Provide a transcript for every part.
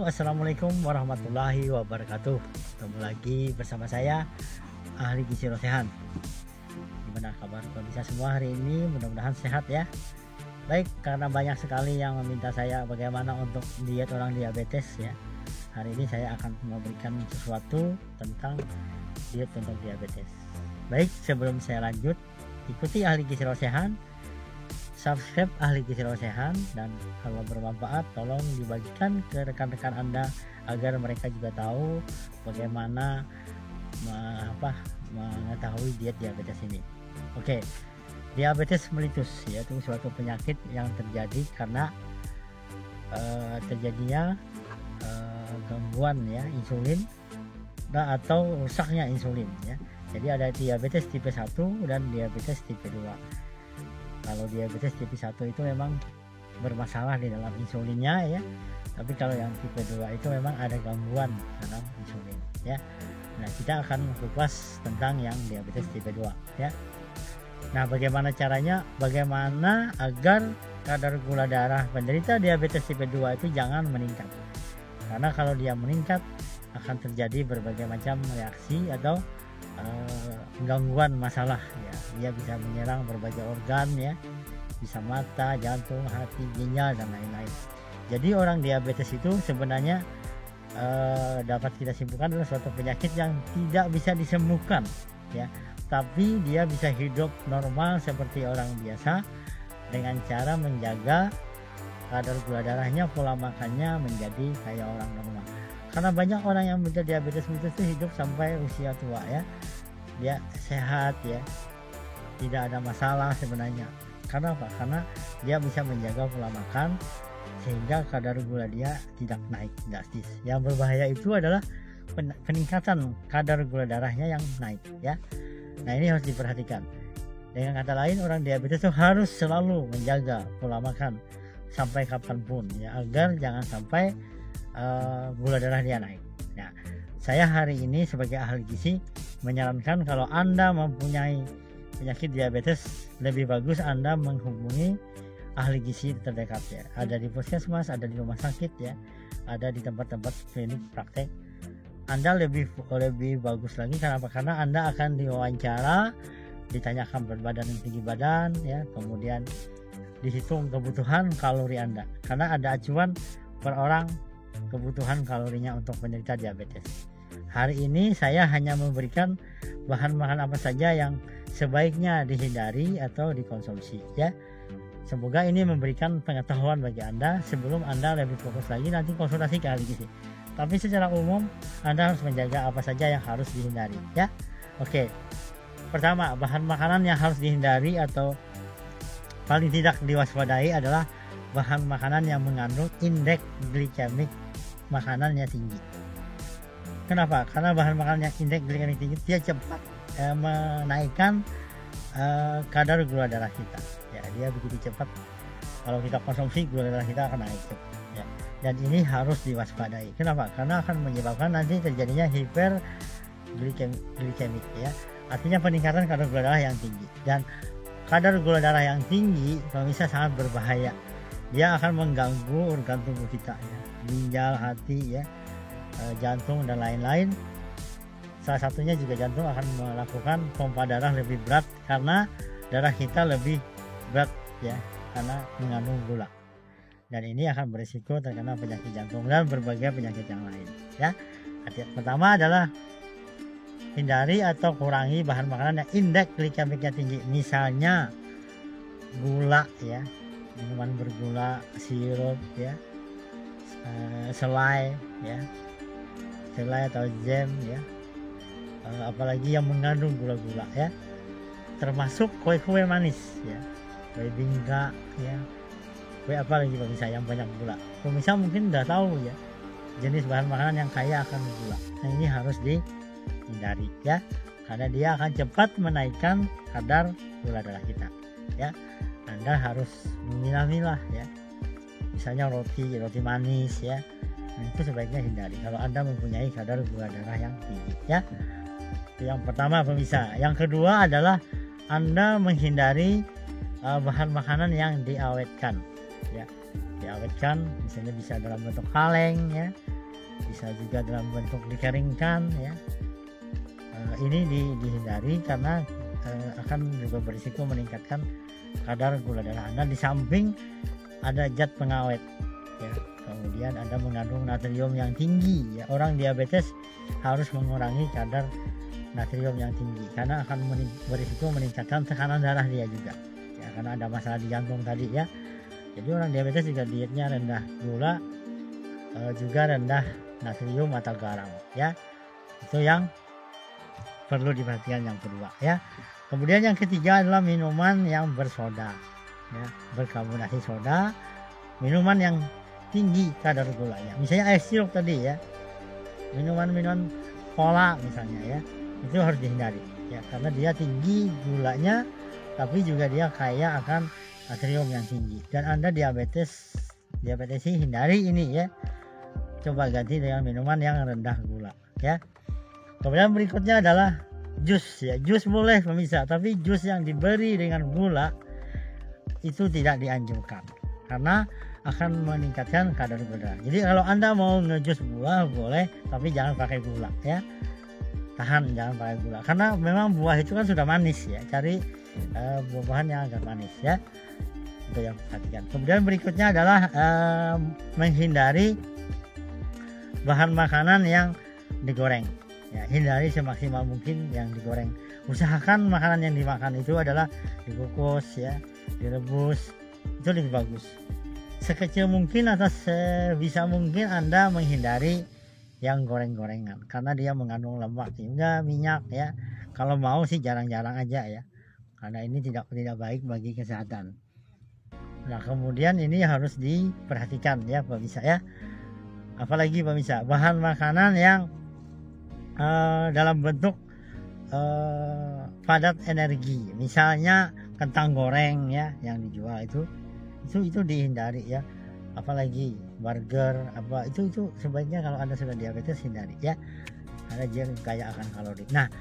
Assalamualaikum warahmatullahi wabarakatuh. Ketemu lagi bersama saya, Ahli Gizi Rosehan. Gimana kabar pemirsa semua hari ini? Mudah-mudahan sehat ya. Baik, karena banyak sekali yang meminta saya bagaimana untuk diet orang diabetes ya. Hari ini saya akan memberikan sesuatu tentang diet untuk diabetes. Baik, sebelum saya lanjut, ikuti Ahli Gizi Rosehan, subscribe Ahli Gizi Rosehan, dan kalau bermanfaat tolong dibagikan ke rekan-rekan Anda agar mereka juga tahu bagaimana mengetahui diet diabetes ini. Oke, diabetes mellitus yaitu suatu penyakit yang terjadi karena terjadinya gangguan ya insulin atau rusaknya insulin ya. Jadi ada diabetes tipe 1 dan diabetes tipe 2. Kalau diabetes tipe 1 itu memang bermasalah di dalam insulinnya ya. Tapi kalau yang tipe 2 itu memang ada gangguan dalam insulin ya. Nah, kita akan kupas tentang yang diabetes tipe 2 ya. Nah, bagaimana caranya? Bagaimana agar kadar gula darah penderita diabetes tipe 2 itu jangan meningkat. Karena kalau dia meningkat akan terjadi berbagai macam reaksi atau gangguan masalah ya. Dia bisa menyerang berbagai organ ya, bisa mata, jantung, hati, ginjal, dan lain-lain. Jadi orang diabetes itu sebenarnya dapat kita simpulkan adalah suatu penyakit yang tidak bisa disembuhkan ya, tapi dia bisa hidup normal seperti orang biasa dengan cara menjaga kadar gula darahnya, pola makannya menjadi kayak orang normal. Karena banyak orang yang menderita diabetes mellitus itu hidup sampai usia tua ya, dia sehat ya, tidak ada masalah sebenarnya. Karena apa? Karena dia bisa menjaga pola makan sehingga kadar gula dia tidak naik drastis. Yang berbahaya itu adalah peningkatan kadar gula darahnya yang naik ya. Nah, ini harus diperhatikan. Dengan kata lain, orang diabetes itu harus selalu menjaga pola makan sampai kapanpun ya, agar jangan sampai gula darah dia naik. Nah, saya hari ini sebagai ahli gizi menyarankan kalau Anda mempunyai penyakit diabetes, lebih bagus Anda menghubungi ahli gizi terdekat ya. Ada di puskesmas, ada di rumah sakit ya, ada di tempat-tempat klinik praktek. Anda lebih bagus lagi. Kenapa? Karena Anda akan diwawancara, ditanyakan berat badan dan tinggi badan ya, kemudian dihitung kebutuhan kalori Anda. Karena ada acuan per orang kebutuhan kalorinya untuk penderita diabetes. Hari ini saya hanya memberikan bahan makan apa saja yang sebaiknya dihindari atau dikonsumsi ya. Semoga ini memberikan pengetahuan bagi Anda sebelum Anda lebih fokus lagi nanti konsultasi ke ahli gizi. Tapi secara umum Anda harus menjaga apa saja yang harus dihindari ya. Oke. Pertama, bahan makanan yang harus dihindari atau paling tidak diwaspadai adalah bahan makanan yang mengandung indeks glikemik makanannya tinggi. Kenapa? Karena bahan makanan yang indeks glikemik tinggi dia cepat menaikkan kadar gula darah kita. Ya, dia begitu cepat. Kalau kita konsumsi, gula darah kita akan naik cepat. Ya. Dan ini harus diwaspadai. Kenapa? Karena akan menyebabkan nanti terjadinya hiperglikemik ya. Artinya peningkatan kadar gula darah yang tinggi. Dan kadar gula darah yang tinggi bisa sangat berbahaya. Dia akan mengganggu organ tubuh kita ya, ginjal, hati ya, jantung dan lain-lain. Salah satunya juga jantung akan melakukan pompa darah lebih berat karena darah kita lebih berat ya, karena mengandung gula. Dan ini akan berisiko terkena penyakit jantung dan berbagai penyakit yang lain ya. Pertama adalah hindari atau kurangi bahan makanan yang indeks glikemiknya tinggi. Misalnya gula ya, minuman bergula, sirup ya, selai ya, selai atau jam ya, apalagi yang mengandung gula-gula ya, termasuk kue-kue manis ya, kue bingka ya, kue apa lagi pemirsa yang banyak gula. Pemirsa mungkin udah tahu ya jenis bahan makanan yang kaya akan gula. Nah, ini harus dihindari ya, karena dia akan cepat menaikkan kadar gula darah kita ya. Anda harus memilah-milah ya, misalnya roti manis ya, nah, itu sebaiknya hindari kalau Anda mempunyai kadar gula darah yang tinggi ya. Itu yang pertama pemirsa. Yang kedua adalah Anda menghindari bahan makanan yang diawetkan ya. Diawetkan misalnya bisa dalam bentuk kaleng ya, bisa juga dalam bentuk dikeringkan ya. Ini dihindari karena akan juga berisiko meningkatkan kadar gula darah Anda. Di samping ada zat pengawet ya, kemudian Anda mengandung natrium yang tinggi ya. Orang diabetes harus mengurangi kadar natrium yang tinggi karena akan berisiko meningkatkan tekanan darah dia juga ya, karena ada masalah di jantung tadi ya. Jadi orang diabetes juga dietnya rendah gula, juga rendah natrium atau garam ya. Itu yang perlu diperhatikan yang kedua ya. Kemudian yang ketiga adalah minuman yang bersoda ya, berkarbonasi soda, minuman yang tinggi kadar gulanya. Misalnya air sirup tadi ya, minuman cola misalnya ya, itu harus dihindari ya karena dia tinggi gulanya, tapi juga dia kaya akan natrium yang tinggi. Dan Anda diabetes sih hindari ini ya. Coba ganti dengan minuman yang rendah gula ya. Kemudian berikutnya adalah jus ya. Jus boleh pemirsa, tapi jus yang diberi dengan gula itu tidak dianjurkan karena akan meningkatkan kadar gula. Jadi kalau Anda mau ngejus buah boleh, tapi jangan pakai gula ya. Tahan, jangan pakai gula karena memang buah itu kan sudah manis ya. Cari buah-buahan yang agak manis ya. Itu yang perhatikan. Kemudian berikutnya adalah menghindari bahan makanan yang digoreng ya. Hindari semaksimal mungkin yang digoreng. Usahakan makanan yang dimakan itu adalah dikukus ya, direbus, itu lebih bagus. Sekecil mungkin atau sebisa mungkin Anda menghindari yang goreng-gorengan karena dia mengandung lemak hingga minyak ya. Kalau mau sih jarang-jarang aja ya, karena ini tidak baik bagi kesehatan. Nah kemudian ini harus diperhatikan ya pemirsa ya. Apalagi pemirsa, bahan makanan yang dalam bentuk padat energi, misalnya kentang goreng ya yang dijual itu dihindari ya. Apalagi burger apa itu sebaiknya kalau Anda sudah diabetes hindari ya, karena dia kaya akan kalori. Nah,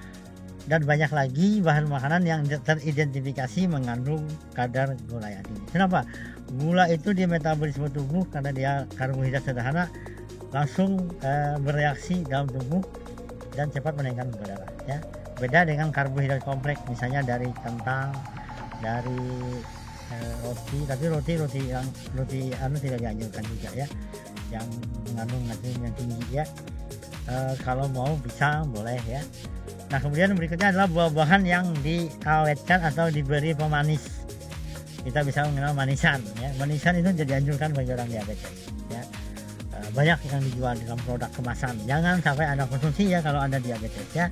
dan banyak lagi bahan makanan yang teridentifikasi mengandung kadar gula yang tinggi. Kenapa? Gula itu di metabolisme tubuh karena dia karbohidrat sederhana, langsung bereaksi dalam tubuh dan cepat menaikkan gula darah ya. Beda dengan karbohidrat kompleks misalnya dari kentang, dari roti, tapi roti tidak dianjurkan juga ya, yang mengandung natrium yang tinggi ya. Kalau mau pisang boleh ya. Nah kemudian berikutnya adalah buah-buahan yang diawetkan atau diberi pemanis. Kita bisa mengenal manisan ya. Manisan itu jadi anjurkan bagi orang diabetes ya. Banyak yang dijual dalam produk kemasan, jangan sampai Anda konsumsi ya kalau Anda diabetes ya.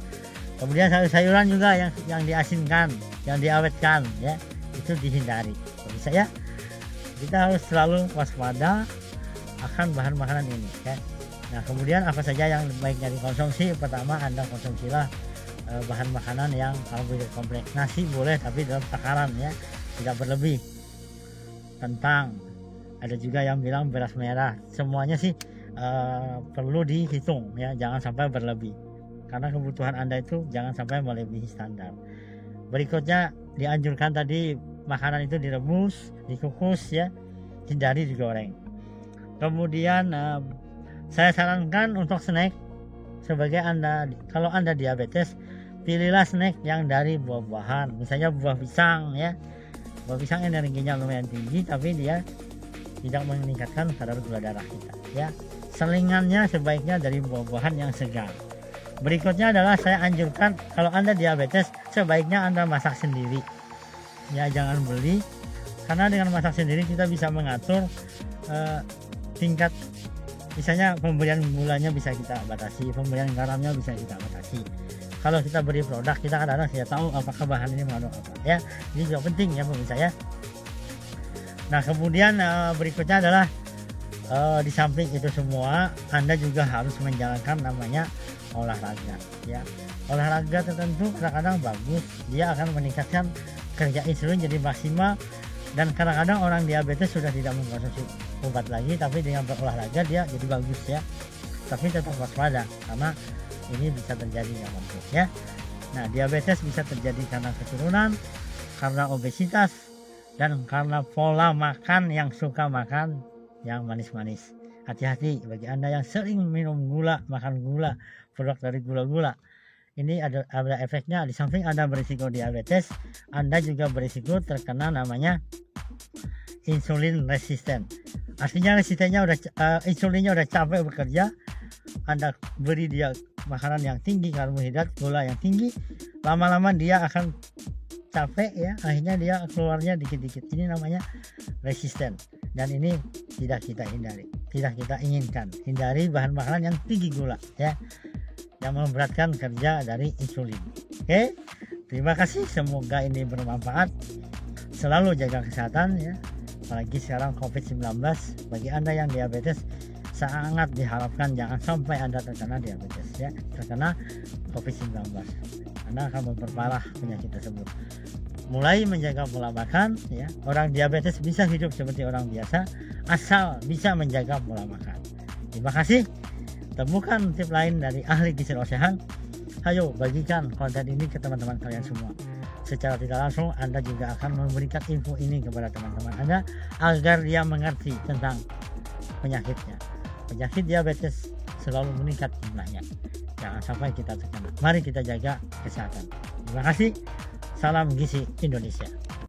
Kemudian sayur-sayuran juga yang diasinkan, yang diawetkan ya, itu dihindari bisa ya. Kita harus selalu waspada akan bahan makanan ini ya. Nah kemudian apa saja yang baiknya dikonsumsi? Pertama, Anda konsumsilah bahan makanan yang karbohidrat kompleks. Nasi boleh tapi dalam takaran ya, tidak berlebih. Kentang, ada juga yang bilang beras merah, semuanya sih perlu dihitung ya, jangan sampai berlebih karena kebutuhan Anda itu jangan sampai melebihi standar. Berikutnya dianjurkan tadi makanan itu direbus, dikukus ya, hindari digoreng. Kemudian saya sarankan untuk snack, sebagai kalau Anda diabetes, pilihlah snack yang dari buah-buahan, misalnya buah pisang ya. Buah pisang energinya lumayan tinggi tapi dia tidak meningkatkan kadar gula darah kita ya. Selingannya sebaiknya dari buah-buahan yang segar. Berikutnya adalah saya anjurkan kalau Anda diabetes sebaiknya Anda masak sendiri ya, jangan beli, karena dengan masak sendiri kita bisa mengatur tingkat, misalnya pemberian gulanya bisa kita batasi, pemberian garamnya bisa kita batasi. Kalau kita beri produk, kita kadang-kadang tidak tahu apakah bahan ini mengandung apa ya. Ini juga penting ya pemirsa ya. Nah kemudian berikutnya adalah di samping itu semua Anda juga harus menjalankan namanya olahraga ya. Olahraga tertentu kadang-kadang bagus, dia akan meningkatkan kerja insulin jadi maksimal, dan kadang-kadang orang diabetes sudah tidak mengkonsumsi obat lagi, tapi dengan berolahraga dia jadi bagus ya. Tapi tetap waspada karena ini bisa terjadi yang mungkin ya. Nah diabetes bisa terjadi karena keturunan, karena obesitas, dan karena pola makan yang suka makan yang manis-manis. hati-hati bagi Anda yang sering minum gula, makan gula, produk dari gula-gula. Ini ada efeknya, di samping Anda berisiko diabetes, Anda juga berisiko terkena namanya insulin resisten. Artinya resistennya insulinnya udah capek bekerja, Anda beri dia makanan yang tinggi karbohidrat, gula yang tinggi, lama-lama dia akan capek ya, akhirnya dia keluarnya dikit-dikit. Ini namanya resisten, dan ini tidak kita hindari, tidak kita inginkan. Hindari bahan makanan yang tinggi gula ya, yang memberatkan kerja dari insulin. Oke, terima kasih, semoga ini bermanfaat. Selalu jaga kesehatan ya, apalagi sekarang COVID-19. Bagi Anda yang diabetes, sangat diharapkan jangan sampai Anda terkena diabetes ya, terkena COVID-19. Anda akan memperparah penyakit tersebut. Mulai menjaga pola makan ya. Orang diabetes bisa hidup seperti orang biasa asal bisa menjaga pola makan. Terima kasih. Temukan tip lain dari ahli gizi Ocehan. Ayo bagikan konten ini ke teman-teman kalian semua. Secara tidak langsung Anda juga akan memberikan info ini kepada teman-teman Anda agar dia mengerti tentang penyakitnya. Penyakit diabetes selalu meningkat jumlahnya. Jangan sampai kita terkena. Mari kita jaga kesehatan. Terima kasih. Salam gizi Indonesia.